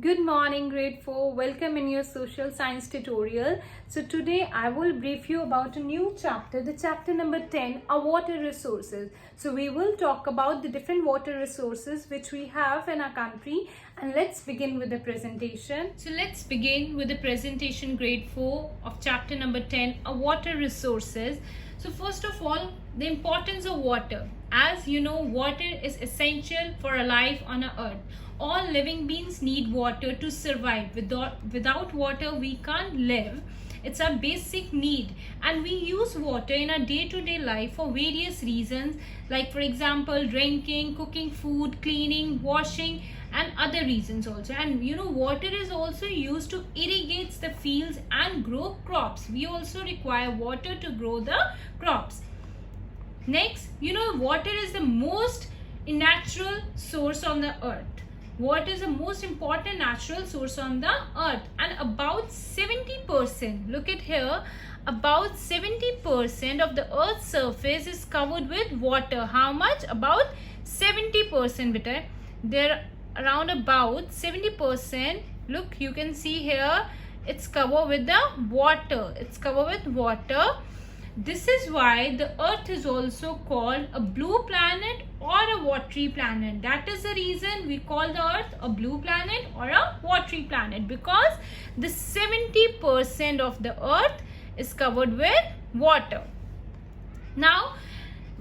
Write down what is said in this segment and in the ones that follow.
Good morning, grade 4. Welcome in your social science tutorial. So today I will brief you about a new chapter, the chapter number 10, our water resources. So we will talk about the different water resources which we have in our country, and let's begin with the presentation. So let's begin with the presentation, grade 4 of chapter number 10, our water resources. So first of all, the importance of water. As you know, water is essential for a life on our earth. All living beings need water to survive. Without water, we can't live. It's a basic need, and we use water in our day-to-day life for various reasons, like for example, drinking, cooking food, cleaning, washing, and other reasons also. And you know, water is also used to irrigate the fields and grow crops. We also require water to grow the crops. Next, you know, water is the most natural source on the earth. Water is the most important natural source on the earth, and about 70%, look at here, about 70% of the earth's surface is covered with water. How much? About 70%, beta. There around about 70%. Look, you can see here, it's covered with the water. It's covered with water. This is why the earth is also called a blue planet or a watery planet. That is the reason we call the earth a blue planet or a watery planet, because the 70% of the earth is covered with water. Now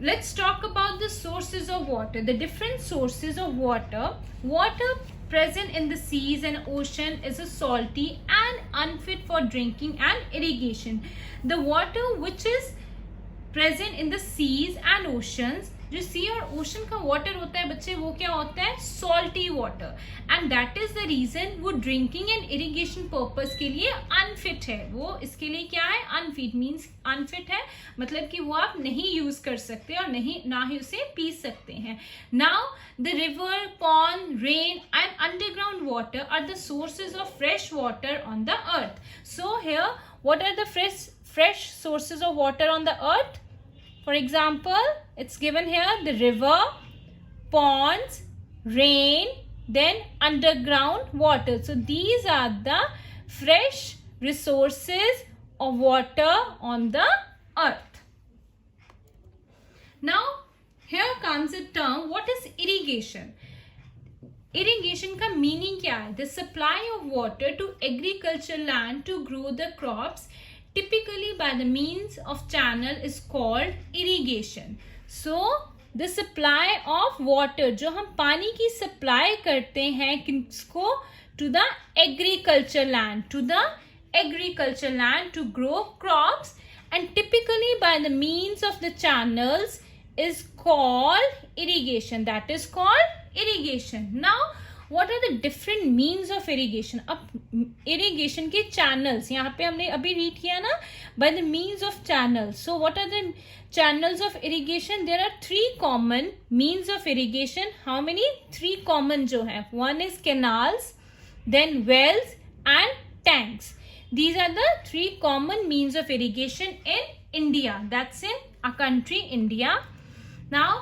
let's talk about the sources of water, the different sources of water. Water present in the seas and ocean is a salty and unfit for drinking and irrigation. The water which is present in the seas and oceans, जो सी और ocean का water होता है बच्चे, वो क्या होता है? Salty water, and that is the reason वो ड्रिंकिंग एंड इरिगेशन पर्पस के लिए अनफिट है. वो इसके लिए क्या है? अनफिट मीन्स अनफिट है, मतलब कि वो आप नहीं यूज कर सकते और नहीं ना ही उसे पी सकते हैं. Now the river, pond, rain and underground water are the sources of fresh water on the earth. So here what are the fresh sources of water on the earth? For example, it's given here: the river, ponds, rain, then underground water. So these are the fresh resources of water on the earth. Now here comes a term. What is irrigation? Irrigation का meaning क्या है? The supply of water to agricultural land to grow the crops, typically by the means of channel, is called irrigation. So the supply of water, जो हम पानी की supply करते हैं किसको? To the agriculture land, to the agriculture land to grow crops, and typically by the means of the channels is called irrigation. That is called irrigation. Now what are the different means of irrigation? अब irrigation के channels यहाँ पे हमने अभी read किया ना, by the means of channels. So what are the channels of irrigation? There are 3 common means of irrigation. How many? 3 common जो है. One is canals, then wells and tanks. These are the 3 common means of irrigation in India. That's in our country, India. Now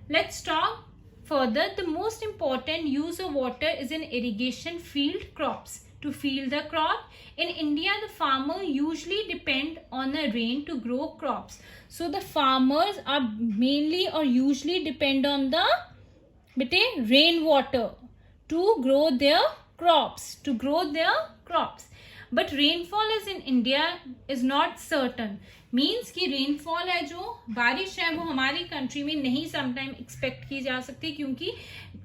let's talk further. The most important use of water is in irrigation field crops, to field the crop. In India, the farmer usually depend on the rain to grow crops. So the farmers are mainly or usually depend on the rainwater to grow their crops, But rainfall is in India is not certain. Means कि rainfall है, जो बारिश है, वो हमारी country में नहीं sometime expect की जा सकती, क्योंकि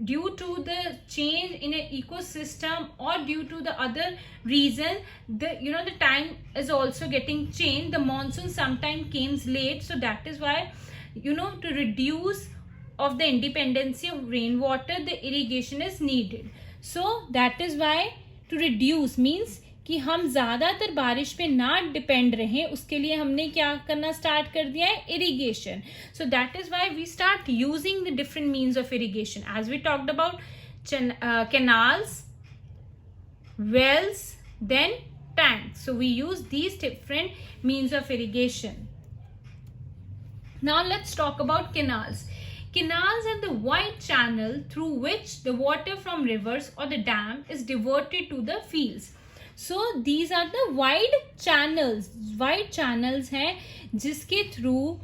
due to the change in a ecosystem और due to the other reason, the time is also getting change. The monsoon sometime comes late, so that is why to reduce of the independency of rainwater, the irrigation is needed. So that is why to reduce means कि हम ज्यादातर बारिश पे ना depend रहें, उसके लिए हमने क्या करना स्टार्ट कर दिया है? Irrigation. So that is why we start using the different means of irrigation, as we talked about canals, wells, then tanks. So we use these different means of irrigation. Now let's talk about canals. Canals are the wide channel through which the water from rivers or the dam is diverted to the fields. So these are the wide channels. Wide channels हैं जिसके through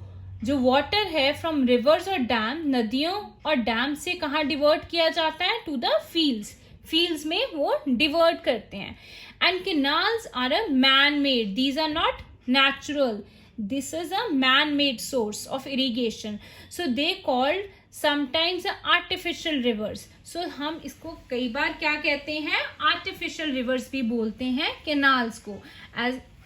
जो water है from reverse और dam, नदियों और dam से कहाँ divert किया जाता है? टू द फील्ड्स में वो डिवर्ट करते हैं. And canals are a man made, these are not natural. This is a man-made source of irrigation. So they called sometimes artificial rivers. So हम इसको कई बार क्या कहते हैं? Artificial rivers भी बोलते हैं canals को.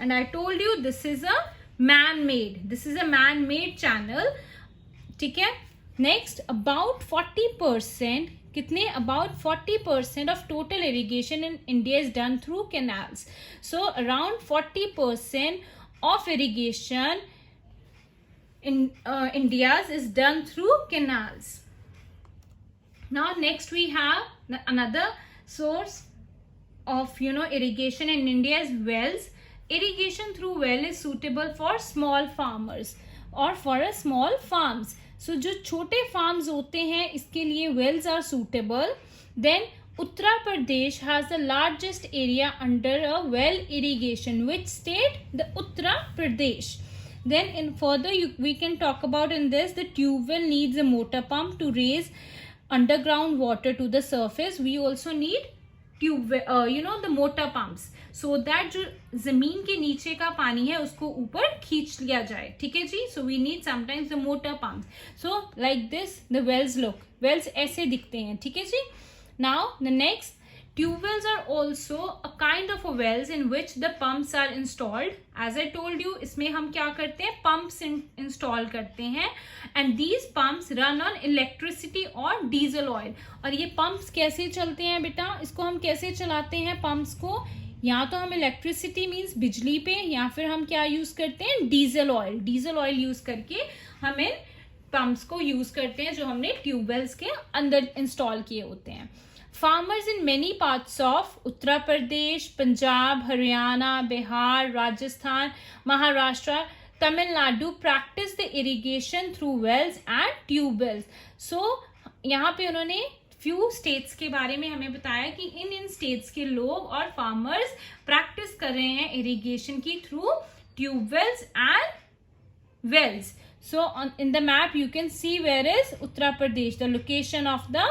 And I told you this is a man-made. This is a man-made channel. ठीक है? Next, about 40%, कितने? About 40% of total irrigation in India is done through canals. So around 40% of irrigation in India's is done through canals. Now next we have another source of irrigation in India is wells. Irrigation through well is suitable for small farmers or for a small farms. So जो छोटे farms होते हैं इसके लिए wells are suitable. Then Uttar Pradesh has the largest area under a well irrigation. Which state? The Uttar Pradesh. Then in further we can talk about in this, the tube well needs a motor pump to raise underground water to the surface. We also need tube the motor pumps so that जो जमीन के नीचे का पानी है उसको ऊपर खींच लिया जाए. ठीक है जी. So we need sometimes the motor pumps. So like this the wells look. Wells ऐसे दिखते हैं. ठीक है जी. Now the next, tube wells are also a kind of a wells in which the pumps are installed. As I told you, इसमें हम क्या करते हैं? Pumps install करते हैं. And these pumps run on electricity or diesel oil. और ये pumps कैसे चलते हैं बेटा? इसको हम कैसे चलाते हैं pumps को? या तो हम इलेक्ट्रिसिटी मीन्स बिजली पे, या फिर हम क्या यूज करते हैं? Diesel oil. Diesel oil use करके हम इन पंप्स को यूज करते हैं जो हमने ट्यूबवेल्स के अंदर इंस्टॉल किए होते हैं. Farmers in many parts of Uttar Pradesh, Punjab, Haryana, Bihar, Rajasthan, Maharashtra, Tamil Nadu practice the irrigation through wells and tube wells. So यहाँ पे उन्होंने few states के बारे में हमें बताया कि इन states के लोग और farmers practice कर रहे हैं irrigation की through tube wells and wells. So in the map you can see where is Uttar Pradesh, the location of the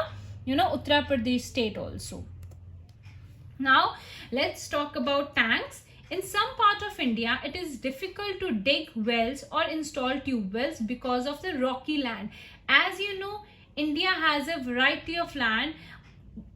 Uttar Pradesh state also. Now let's talk about tanks. In some part of India it is difficult to dig wells or install tube wells because of the rocky land. As you know, India has a variety of land.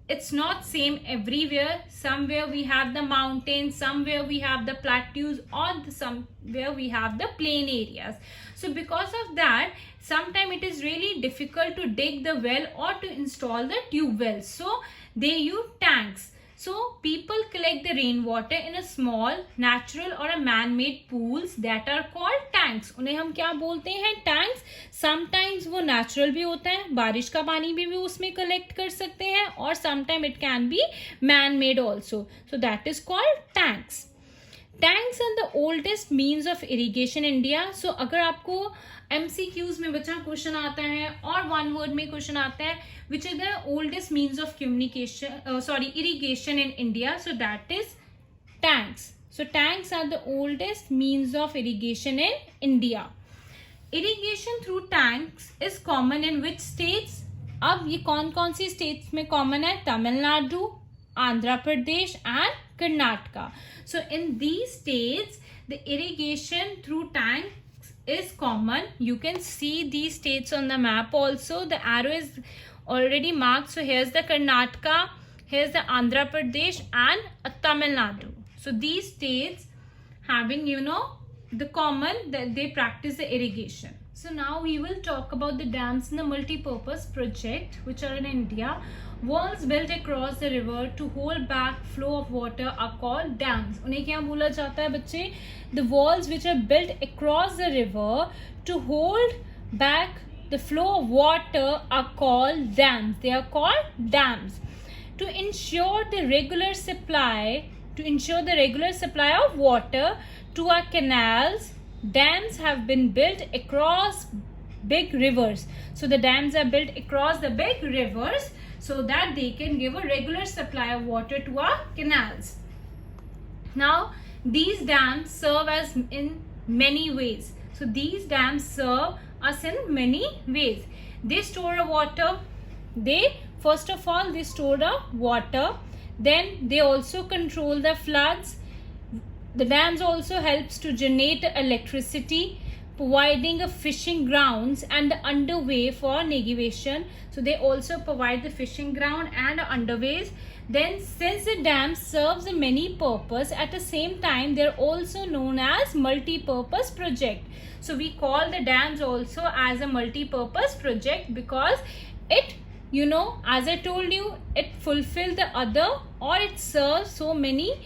It's not same everywhere. Somewhere we have the mountains, somewhere we have the plateaus, or somewhere we have the plain areas. So because of that, sometimes it is really difficult to dig the well or to install the tube wells. So they use tanks. So people collect the rainwater in a small natural or a man-made pools that are called tanks. उन्हें हम क्या बोलते हैं? Tanks. Sometimes वो natural भी होता है, बारिश का पानी भी उसमें collect कर सकते हैं, और sometimes it can be man-made also. So that is called tanks. Tanks are the oldest means of irrigation in India. So अगर आपको MCQs में बच्चा क्वेश्चन आता है और one word में क्वेश्चन आता है which are the oldest means of irrigation in India, so that is tanks. So tanks are the oldest means of irrigation in India. Irrigation through tanks is common in which states? अब ये कौन सी states में common है? Tamil Nadu, Andhra Pradesh and Karnataka. So in these states the irrigation through tanks is common. You can see these states on the map also. The arrow is already marked. So here's the Karnataka, here's the Andhra Pradesh and Tamil Nadu. So these states having the common that they practice the irrigation. So now we will talk about the dams in the multi-purpose project which are in India. Walls built across the river to hold back flow of water are called dams. उन्हें क्या बोला जाता है बच्चे? The walls which are built across the river to hold back the flow of water are called dams. They are called dams. To ensure the regular supply of water to our canals, dams have been built across big rivers. So the dams are built across the big rivers so that they can give a regular supply of water to our canals. Now these dams serve us in many ways. So these dams serve us in many ways. They store water. First of all, they store the water. Then they also control the floods. The dams also helps to generate electricity, providing a fishing grounds and the underway for navigation. So they also provide the fishing ground and underways. Then since the dam serves a many purpose, at the same time they're also known as multi-purpose project. So we call the dams also as a multi-purpose project because it, as I told you, it fulfills the other, or it serves so many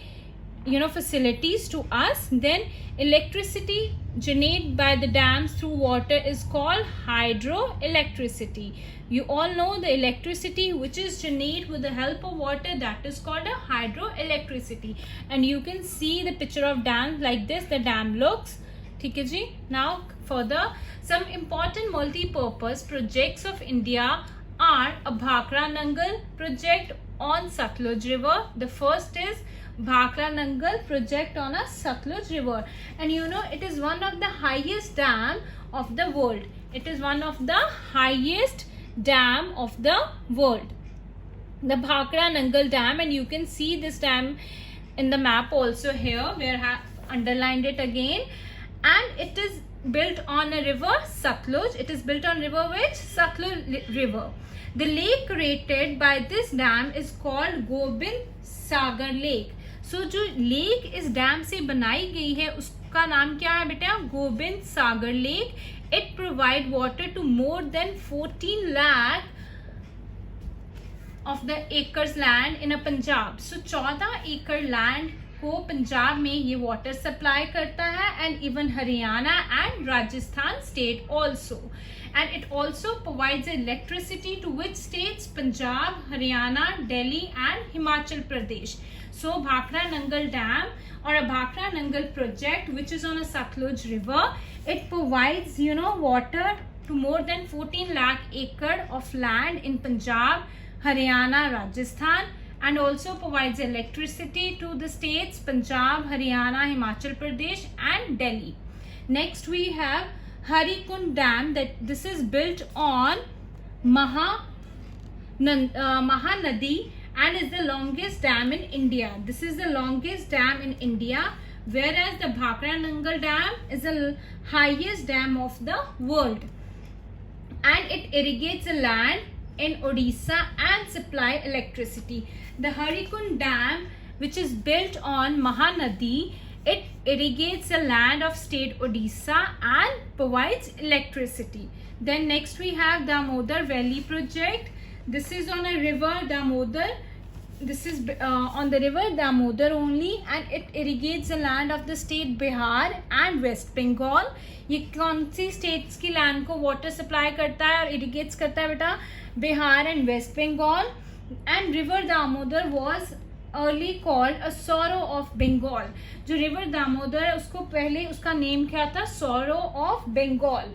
facilities to us. Then electricity generated by the dams through water is called hydroelectricity. You all know the electricity which is generated with the help of water, that is called a hydroelectricity. And you can see the picture of dam like this, the dam looks. ठीक है जी. Now further, some important multi-purpose projects of India are a Bhakra Nangal project on Satluj River. The first is Bhakra Nangal project on a Satluj River, and it is one of the highest dam of the world. It is one of the highest dam of the world, the Bhakra Nangal Dam. And you can see this dam in the map also here, where I have underlined it again. And it is built on a river Satluj. It is built on river which? Satluj River. The lake created by this dam is called Gobind Sagar Lake. So जो lake इस dam से बनाई गई है उसका नाम क्या है बेटा? Gobind Sagar lake. It provide water to more than 14 lakh of the acres land in a Punjab. So 14 एकड़ लैंड को पंजाब में ये वाटर सप्लाई करता है, and even Haryana and Rajasthan state also. And it also provides electricity to which states? Punjab, Haryana, Delhi and Himachal Pradesh. So Bhakra Nangal Dam or a Bhakra Nangal project which is on a Satluj River, it provides water to more than 14 lakh acre of land in Punjab, Haryana, Rajasthan, and also provides electricity to the states Punjab, Haryana, Himachal Pradesh and Delhi. Next we have Harikund Dam. This is built on Mahanadi and is the longest dam in India. This is the longest dam in India, whereas the Bhakra Nangal Dam is the highest dam of the world, and it irrigates the land in Odisha and supply electricity. The Harikund Dam, which is built on Mahanadi, it irrigates the land of state Odisha and provides electricity. Then next we have Damodar Valley project. This is on a river Damodar. This is on the river Damodar only, and it irrigates the land of the state Bihar and West Bengal. ये कौन सी states की land को water supply करता है और irrigates करता है बेटा? Bihar and West Bengal. And river Damodar was early called a sorrow of Bengal. जो river Damodar है उसको पहले उसका name क्या था? Sorrow of Bengal.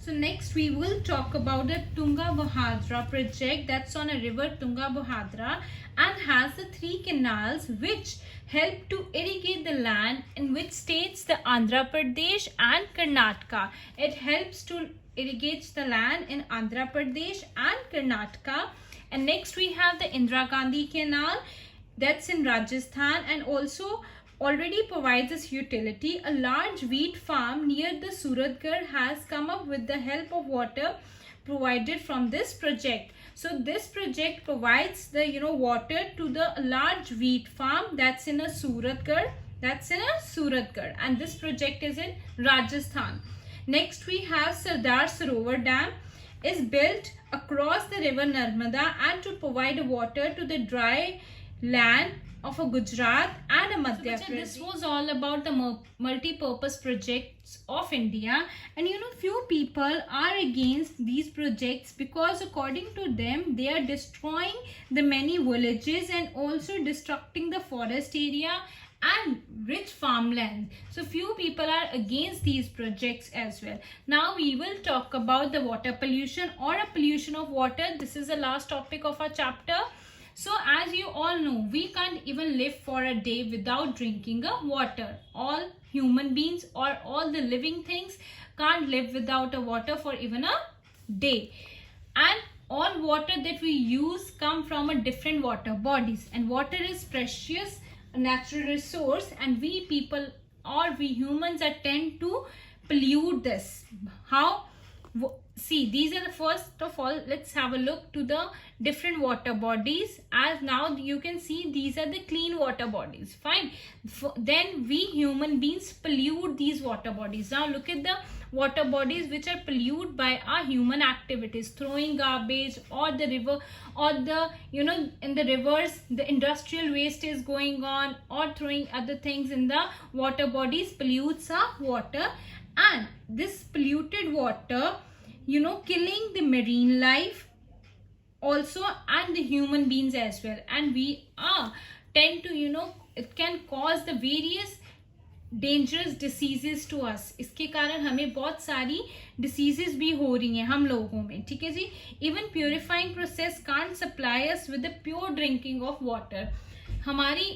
So next we will talk about the Tungabhadra project that's on a river Tungabhadra and has the 3 canals which help to irrigate the land in which states the Andhra Pradesh and Karnataka. It helps to irrigate the land in Andhra Pradesh and Karnataka. And next we have the Indira Gandhi Canal that's in Rajasthan and also already provides us utility. A large wheat farm near the Suratgarh has come up with the help of water provided from this project. So this project provides the water to the large wheat farm that's in a Suratgarh. And this project is in Rajasthan. Next we have Sardar Sarovar Dam is built across the river Narmada and to provide water to the dry land of a Gujarat and a Madhya Pradesh. This was all about the multi-purpose projects of India, and few people are against these projects because according to them they are destroying the many villages and also destructing the forest area and rich farmland. So few people are against these projects as well. Now we will talk about the water pollution or a pollution of water. This is the last topic of our chapter. So as you all know, we can't even live for a day without drinking a water. All human beings or all the living things can't live without a water for even a day. And all water that we use come from a different water bodies, and water is precious natural resource, and we people or we humans are tend to pollute this. How? See, these are the first of all, let's have a look to the different water bodies. As now you can see, these are the clean water bodies, fine. Then we human beings pollute these water bodies. Now look at the water bodies which are polluted by our human activities, throwing garbage or the river or the in the rivers the industrial waste is going on, or throwing other things in the water bodies pollutes our water. And this polluted water killing the marine life also and the human beings as well, and we tend to it can cause the various dangerous diseases to us. इसके कारण हमें बहुत सारी diseases भी हो रही हैं हम लोगों में, ठीक है जी. Even purifying process can't supply us with the pure drinking of water. हमारी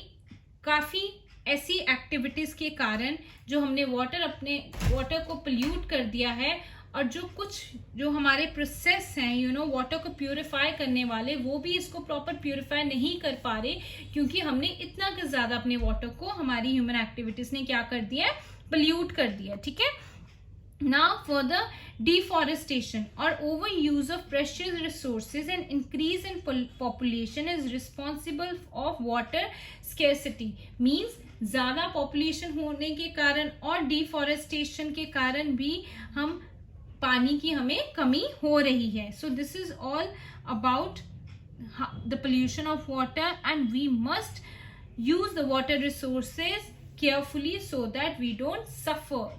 काफ़ी ऐसी एक्टिविटीज़ के कारण जो हमने अपने वाटर को पोल्यूट कर दिया है, और जो हमारे प्रोसेस हैं वाटर को प्यूरिफाई करने वाले, वो भी इसको प्रॉपर प्यूरिफाई नहीं कर पा रहे, क्योंकि हमने इतना ज़्यादा अपने वाटर को हमारी ह्यूमन एक्टिविटीज़ ने क्या कर दिया है, पोल्यूट कर दिया, ठीक है. Now for the deforestation or overuse of precious resources and increase in population is responsible of water scarcity. Means ज़्यादा population होने के कारण और deforestation के कारण भी हम पानी की हमें कमी हो रही है. So this is all about the pollution of water, and we must use the water resources carefully so that we don't suffer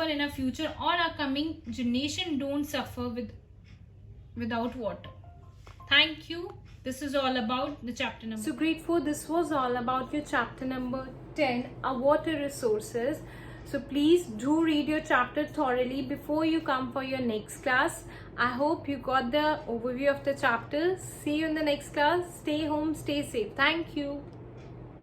in our future, or our coming generation don't suffer without water. Thank you. This is all about the chapter number. So grade 4, this was all about your chapter number 10, our water resources. So please do read your chapter thoroughly before you come for your next class. I hope you got the overview of the chapter. See you in the next class. Stay home, stay safe. Thank you.